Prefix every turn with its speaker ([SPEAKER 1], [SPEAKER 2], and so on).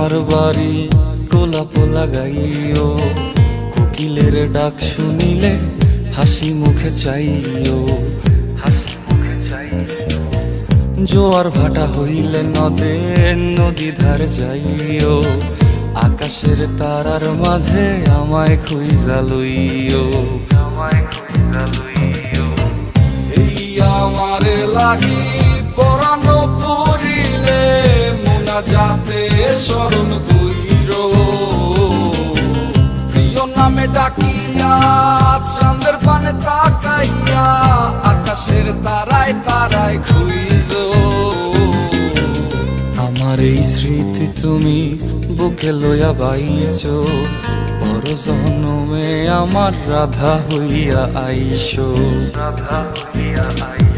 [SPEAKER 1] আমার বাড়ি গোলাপ লাগাইও, কোকিলের ডাক শুনিলে হাসি মুখে চাইও, জোয়ার ভাটা হইলে নদে নদী ধার যাইও, আকাশের তারার মাঝে আমায় খুঁজা লইও, এই আমারে লাগি পরানো পড়িলে মুনাজাতে স্মরণ কইরো, প্রিয় নামে ডাকিয়া চাঁদের পানে তাকাইয়া আকাশের তারায় তারায় খুঁজো। আমার এই স্মৃতি তুমি বুকে লইয়া বাইছো, পর জনমে আমার রাধা হইয়া আইসো, রাধা হইয়া আইসো।